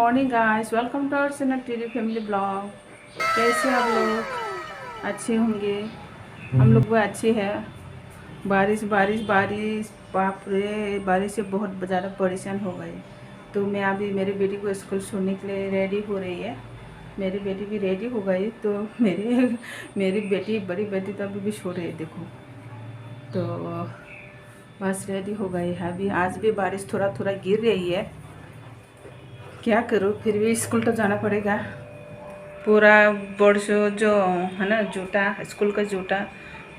Morning guys, welcome to our channel TD family blog. कैसे आप लोग? अच्छे होंगे। हम लोग भी अच्छे हैं। बारिश बारिश बारिश, बाप रे, बारिश से बहुत ज़्यादा परेशान हो गए। तो मैं अभी मेरी बेटी को स्कूल छोड़ने के लिए रेडी हो रही है। मेरी बेटी भी रेडी हो गई। तो मेरी बेटी, बड़ी बेटी तो अभी भी सो रही है, देखो। तो बस रेडी हो गई है। अभी आज भी बारिश थोड़ा थोड़ा गिर रही है। क्या करूँ, फिर भी स्कूल तो जाना पड़ेगा। पूरा बरसो जो है ना, जूता, स्कूल का जूता,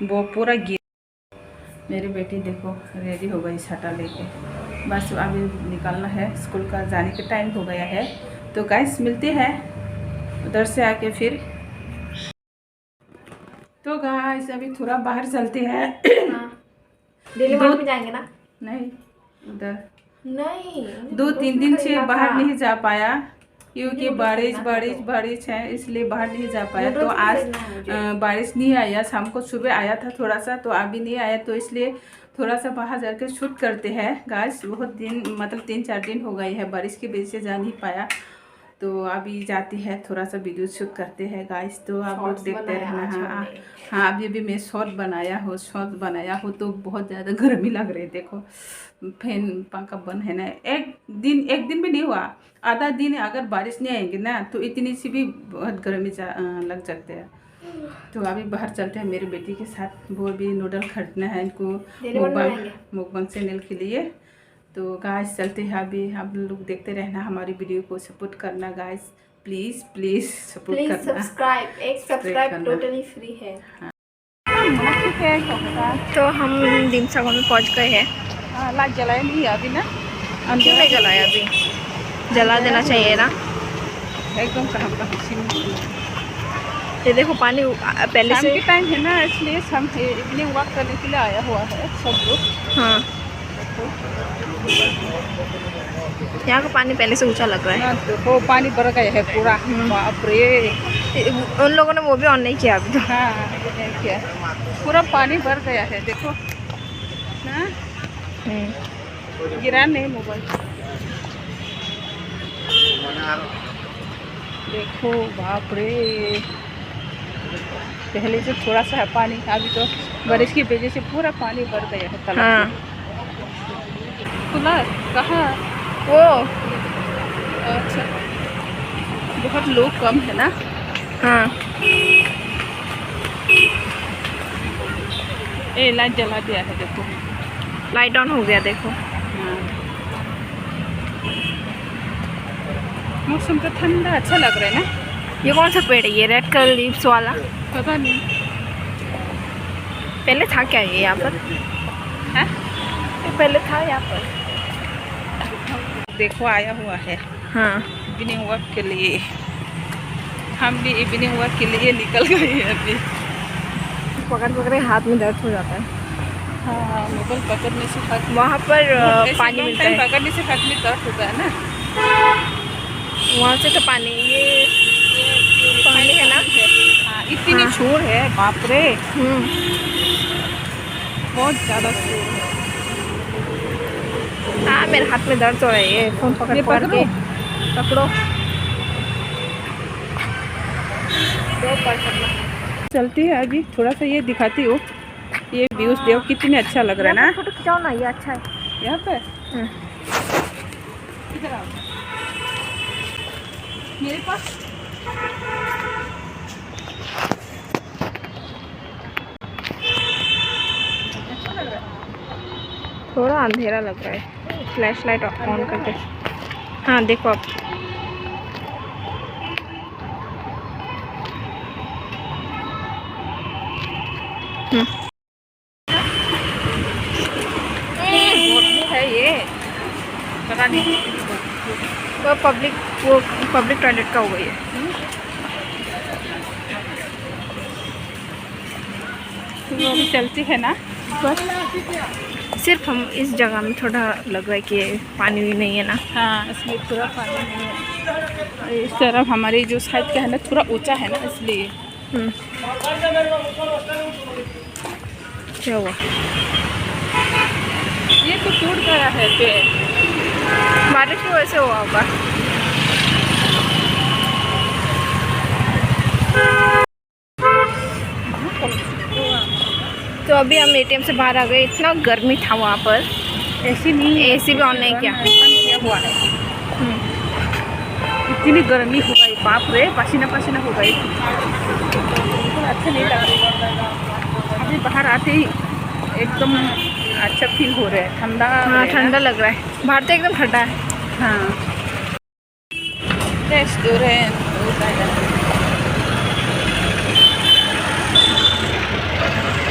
वो पूरा गिर। मेरी बेटी देखो रेडी हो गई छाता लेके। बस अभी निकलना है, स्कूल का जाने का टाइम हो गया है। तो गाइस मिलते हैं उधर से आके फिर। तो गाइस अभी थोड़ा बाहर चलते हैं। हाँ। दिल्ली मार्ट में जाएंगे ना? नहीं, उधर नहीं, 2-3 दिन से बाहर नहीं जा पाया क्योंकि बारिश बारिश बारिश है, इसलिए बाहर नहीं जा पाया। तो आज बारिश नहीं आया, शाम को सुबह आया था थोड़ा सा, तो अभी नहीं आया। तो इसलिए थोड़ा सा बाहर जाकर शूट करते हैं गाइस। बहुत दिन, मतलब 3-4 दिन हो गई है, बारिश की वजह से जा नहीं पाया। तो अभी जाती है, थोड़ा सा वीडियो शूट करते हैं गाइस। तो आप लोग देखते रहना। हाँ, अभी भी मैं शॉर्ट बनाया हूँ तो बहुत ज़्यादा गर्मी लग रही है। देखो फैन पंखा बंद है ना। एक दिन भी नहीं हुआ, आधा दिन अगर बारिश नहीं आएंगे ना तो इतनी सी भी बहुत गर्मी लग जाते हैं। तो अभी बाहर चलते हैं मेरी बेटी के साथ। वो भी नूडल खरीदना है इनको मुकबंग चैनल के लिए। तो गाइस चलते हैं अभी। आप लोग देखते रहना, हमारी वीडियो को सपोर्ट करना गाइस। प्लीज़ प्लीज़ सपोर्ट करना। सब्सक्राइब टोटली फ्री है। हाँ। तो हम दिमसागो में पहुंच गए हैं। लाइट जलाया नहीं अभी ना? क्यों नहीं जलाया? अभी जला देना चाहिए ना। एकदम कहाँ ये देखो पानी पहले से टाइम है ना, इसलिए हम इवनिंग वॉक करने के लिए आया हुआ है सब लोग। हाँ, यहाँ का पानी पहले से ऊंचा लग रहा है। देखो पानी भर गया है पूरा। बाप रे, उन लोगों ने वो भी ऑन नहीं किया अभी तो। हाँ, नहीं किया, पूरा पानी भर गया है। देखो ना, गिरा नहीं मोबाइल। देखो बाप रे, पहले से थोड़ा सा है पानी, अभी तो बारिश की वजह से पूरा पानी भर गया है तालाब। हाँ। खुला कहाँ? वो अच्छा, बहुत लोग कम है ना। हाँ, ए लाइट जला दिया है, देखो लाइट ऑन हो गया देखो। हाँ। मौसम तो ठंडा अच्छा लग रहा है ना। ये कौन सा पेड़ है? ये रेड कलर लीव्स वाला? पता नहीं, पहले था क्या ये यहाँ पर? है ये पहले था यहाँ पर। देखो आया हुआ है हाँ, इवनिंग वॉक के लिए। हम भी इवनिंग वॉक के लिए निकल गए हैं अभी। पकड़ पकड़े हाथ में दर्द हो जाता है। हाँ, मोबाइल पकड़ने से हाथ, वहाँ पर पानी मिलता है। पकड़ने से हाथ में दर्द होता है ना। वहाँ से तो पानी, ये पानी है ना। हाँ, इतनी शोर है, बाप रे, बहुत ज़्यादा शोर है। हाँ, मेरे हाथ में दर्द हो रहा है। ये फोन पकड़ के पकड़ो। चलती है अभी, थोड़ा सा ये दिखाती हूँ। ये व्यूज देखो कितने अच्छा लग रहा है ना। फोटो खिंचाओ ना, ये अच्छा है यहाँ पे। इधर आओ मेरे पास। अच्छा लग रहा है। थोड़ा अंधेरा लग रहा है, फ्लैश लाइट ऑन करके। हाँ देखो आप, है ये, पता नहीं वो पब्लिक टॉयलेट का होगा ये। तो अभी चलती है ना। बस सिर्फ हम इस जगह में थोड़ा लग रहा है कि पानी भी नहीं है ना। हाँ, इसलिए थोड़ा पानी नहीं है। इस तरफ हमारी जो साइड का है ना, थोड़ा ऊंचा है ना, इसलिए। क्या हुआ? ये तो टूट गया है पेड़, बारिश की वजह से हुआ होगा। तो अभी हम एटीएम से बाहर आ गए। इतना गर्मी था वहाँ पर, ऐसी नहीं है, एसी भी ऑन नहीं किया। किया हुआ है। इतनी गर्मी हो गई, बाप रे, पसीना पसीना हो गई। तो अच्छा नहीं लग रहा। अभी बाहर आते ही एकदम अच्छा फील हो रहा है, ठंडा। हाँ ठंडा लग रहा है, बाहर तो एकदम ठंडा है। हाँ रेस्टोरेंट,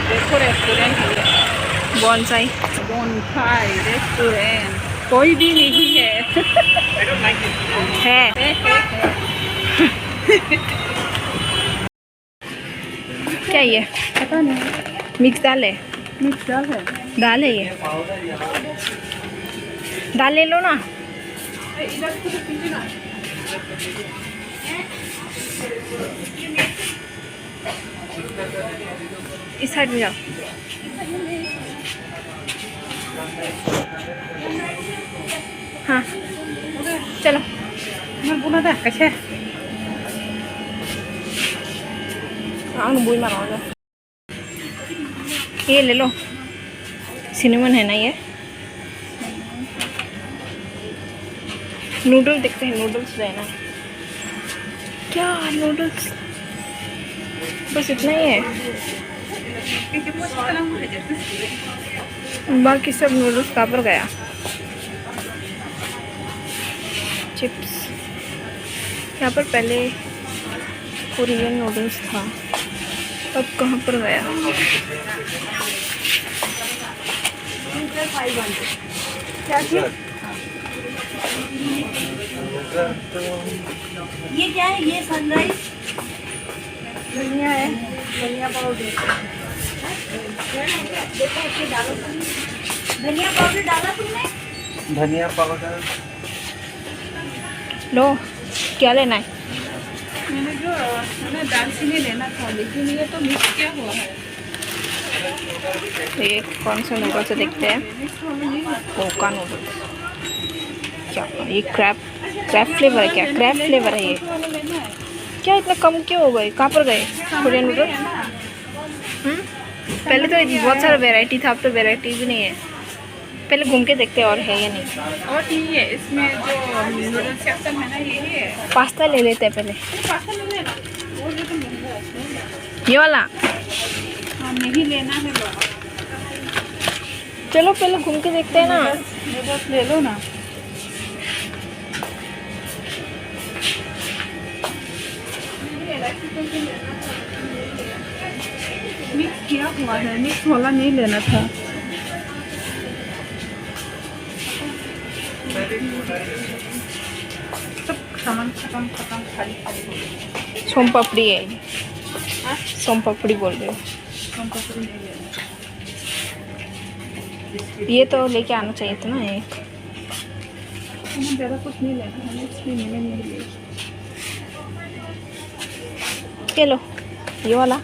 देखो रेस्टोरेंट बॉन्साई बोनफाई रेस्टोरेंट, कोई भी नहीं है। है। क्या ये पता नहीं, मिक्स दाल है? मिक्स दाल है। दाल है ये, दाल ले लो ना। इस साइड में जाओ। हाँ चलो। मैं बोला था कैसे बुई मारो, ये ले लो। सिनेमन है ना ये। नूडल देखते हैं, नूडल्स लेना। क्या नूडल्स, बस इतना ही है, बाकी सब नूडल्स कहाँ पर गया? चिप्स, यहाँ पर पहले कोरियन नूडल्स था, अब कहाँ पर गया? क्या किया? ये क्या है? ये सनराइज धनिया है, धनिया पाउडर। धनिया पाउडर डाला तुमने? धनिया पाउडर लो, क्या लेना है? मैंने जो दालचीनी लेना था, लेकिन ये तो मिक्स किया हुआ है। ये कौन सा नूडल्स है देखते हैं। पोका नूडल्स, क्या ये क्रैब फ्लेवर है? क्या क्रैब फ्लेवर है ये? क्या इतना कम क्यों हो गए? कहाँ पर गए कोरियन नूडल? पहले तो बहुत सारा वैरायटी था, अब तो वैरायटी भी नहीं है। पहले घूम के देखते हैं और है या नहीं। और नहीं है इसमें, जो नूडल सेक्शन है ना, यही है। पास्ता ले लेते हैं पहले, पास्ता नहीं लेना, वो लेकिन महंगा है। ये वाला। हाँ नहीं लेना है बाबा। चलो पहले घूम के देखते हैं ना। नूडल्स ले लो ना। मिक्स किया हुआ है, मिक्स वाला नहीं लेना था। सब सामान खत्म खाली खाली हो गया। सोम पापड़ी है ये। सोम पापड़ी बोल रहे हो? हम पकड़ नहीं लेना। ये तो लेके आना चाहिए था ना ये। हमें ज़्यादा कुछ नहीं लेना, हमें इसलिए नहीं ले। ये लो, ये वाला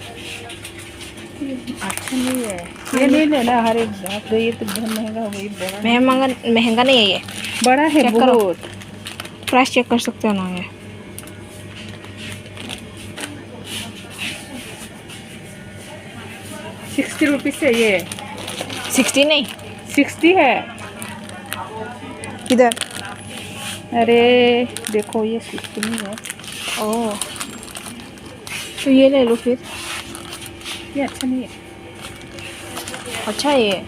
अच्छा नहीं है, ये नहीं लेना। हर एक बात, ये तो बहुत महंगा हो गई। बड़ा महंगा नहीं है ये, बड़ा है चेक करो। बहुत। प्राइस चेक कर सकते हो ना ये। 60 रुपीज़ है ये। 60 नहीं, 60 है। किधर? अरे देखो, ये 60 नहीं है। ओह, तो ये ले लो फिर। ये अच्छा नहीं है। अच्छा है ये।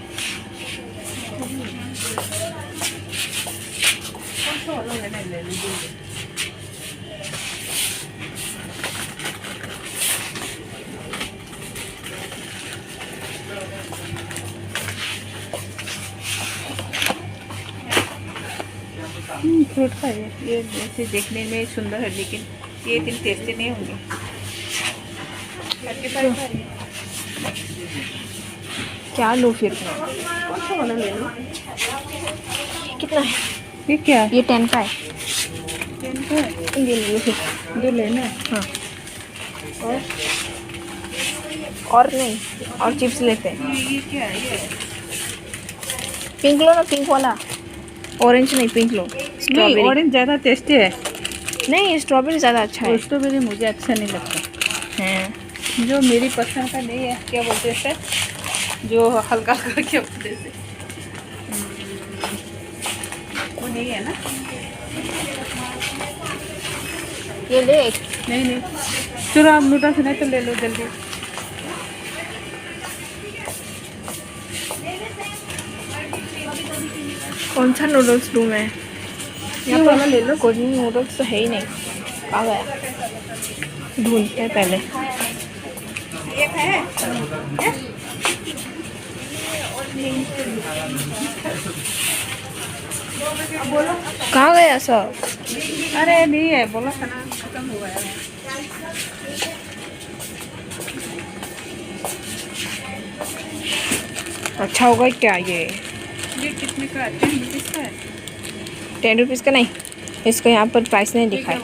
फ्रूट का है ये। जैसे देखने में सुंदर है, लेकिन ये इतने टेस्टी नहीं होंगे। क्या लो फिर? कौन सा वाला ले लो? कितना है ये क्या है? ये? 10 का है। 10 का है। ये ले लो फिर। जो लेना है। हाँ, और नहीं, और चिप्स लेते हैं। ये क्या है? ये पिंक लो ना, पिंक वाला। ऑरेंज नहीं, पिंक लो। नहीं, स्ट्रॉबेरी ऑरेंज ज़्यादा टेस्टी है। नहीं, स्ट्रॉबेरी ज़्यादा अच्छा है। स्ट्रॉबेरी मुझे अच्छा नहीं लगता। हैं। जो मेरी पसंद का नहीं है, क्या बोलते हैं इसे, जो हल्का हल्का क्या बोलते हैं इसे, वो नहीं है ना। ये ले एक। नहीं नहीं, चलो आप नूडल्स नहीं तो ले लो जल्दी। कौन सा नूडल्स लूँ मैं? ये वाला ले लो। कोई नूडल्स तो है ही नहीं, कहाँ गया? ढूंढते हैं पहले। कहाँ गया सब? अरे नहीं है, बोला था ना, खत्म हो गया है। अच्छा होगा क्या ये? कितने का है? 10 रुपीज़ का है। 10 रुपीज़ का नहीं, इसका यहाँ पर प्राइस नहीं लिखा है।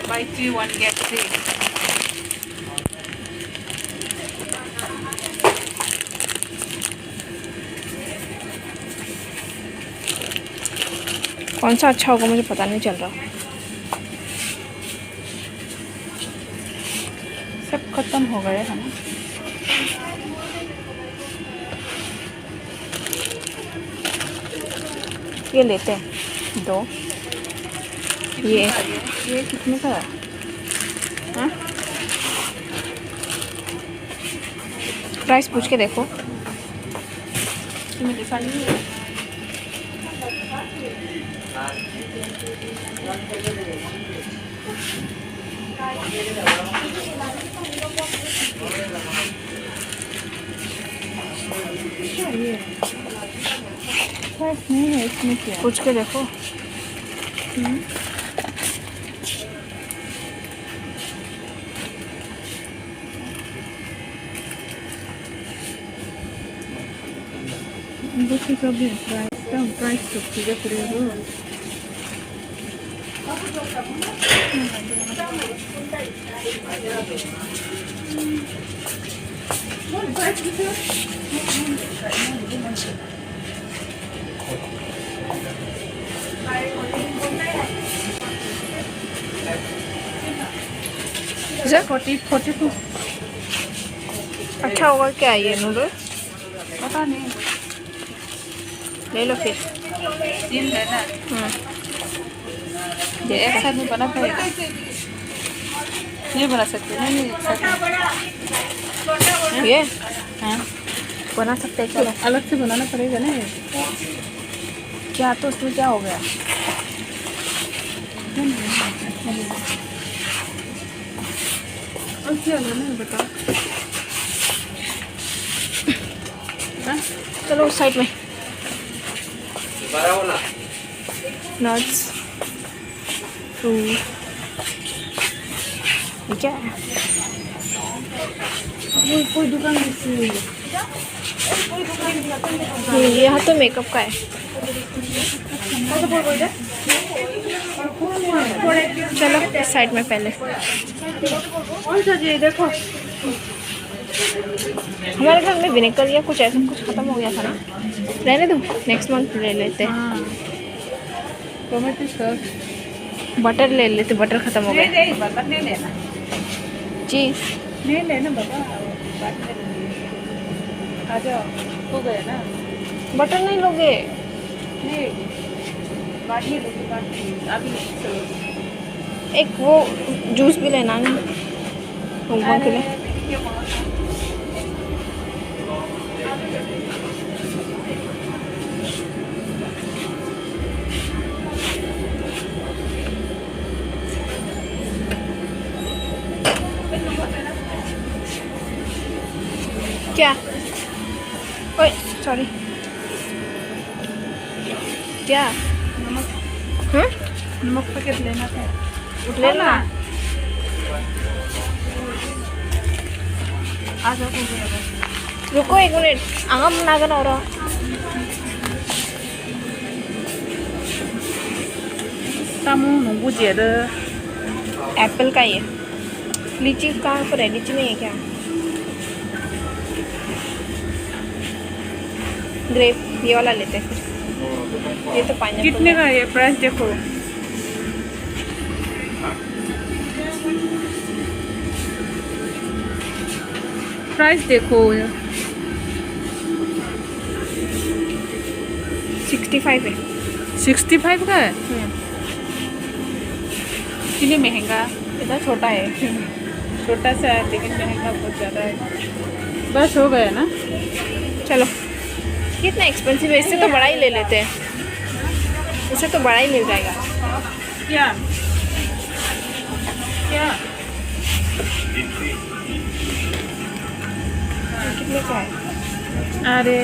By 3 1 get 3। कौन सा अच्छा होगा मुझे पता नहीं चल रहा। सब खत्म हो गए है ना। ये लेते हैं 2। ये कितने का है? हाँ, प्राइस पूछ के देखो। तुम्हें देखा नहीं है? नहीं है इसमें क्या? पूछ के देखो। देखिए कभी प्राइस तो चीज़ें पूरे हो। सर 42। अच्छा होगा क्या ये नूडल्स? पता नहीं, ले लो फिर। 3 लेना। ये एक साथ में बना पाएगा? ये बना सकते हैं? नहीं एक साथ में। ये हाँ, बना सकते हैं, चलो। अलग से बनाना पड़ेगा ना ये। क्या तो उसमें क्या हो गया? और क्या लेना है बताओ। हाँ? चलो उस साइड में। नट्स, फ्रूट, ये क्या है? वो कोई दुकान दिखती हुई है। ये यहाँ तो मेकअप का है। चलो इस साइड में पहले। कौन सा जी देखो। हमारे घर में विनेगर या कुछ ऐसा कुछ ख़त्म हो गया था ना, रहने दो, नेक्स्ट मंथ ले लेते हैं। हाँ, टोमेटो सॉस। बटर ले लेते, बटर ख़त्म हो गया। नहीं बटर नहीं लेना। चीज़ नहीं लेना बाबा, बाद में लेंगे। आ जाओ, हो गया ना। बटर नहीं लोगे? नहीं, बाद में लेंगे, बाद में अभी नहीं, चलो। एक वो जूस भी लेना है घूमने के लिए। क्या? ओए सॉरी, क्या? हाँ, नमक पैकेट लेना था। ले लो। आ जाओ, हो गया बस। रुको 1 मिनट, आंगम नागन हो रहा। तामू नोंगू जेदे। एप्पल का ये। लीची कहाँ पर है? लीची नहीं है क्या? ग्रेप, ये वाला लेते हैं फिर। ये तो पाइनएप्पल कितने का है? प्राइस देखो। प्राइस देखो 65 है। 65 का है, इसलिए महंगा। इतना छोटा है। छोटा सा है लेकिन महंगा बहुत ज़्यादा है। बस हो गया ना। चलो, कितना एक्सपेंसिव है, इससे तो बड़ा ही ले लेते हैं, इससे तो बड़ा ही मिल जाएगा। क्या क्या कितने का है? अरे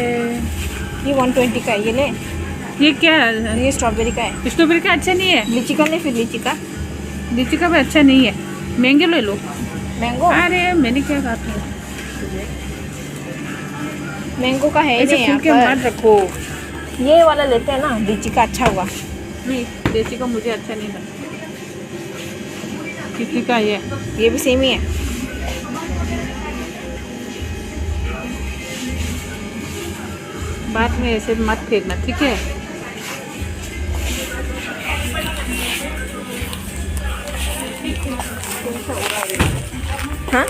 ये 120 का है, ये ले। ये क्या है? ये स्ट्रॉबेरी का है। स्ट्रॉबेरी का अच्छा नहीं है। लीची का ले, फिर लीची का। लीची का भी अच्छा नहीं है, महंगे ले लो। मैंगो, अरे मैंने क्या कहा था? मैंगो का है ऐसे नहीं खुल यहाँ के मत पर। रखो। ये वाला लेते हैं ना, लीची का अच्छा होगा। नहीं, लीची का मुझे अच्छा नहीं लगता। किसी का ये भी सेम ही है। बाद में ऐसे मत फेंकना, ठीक है? हाँ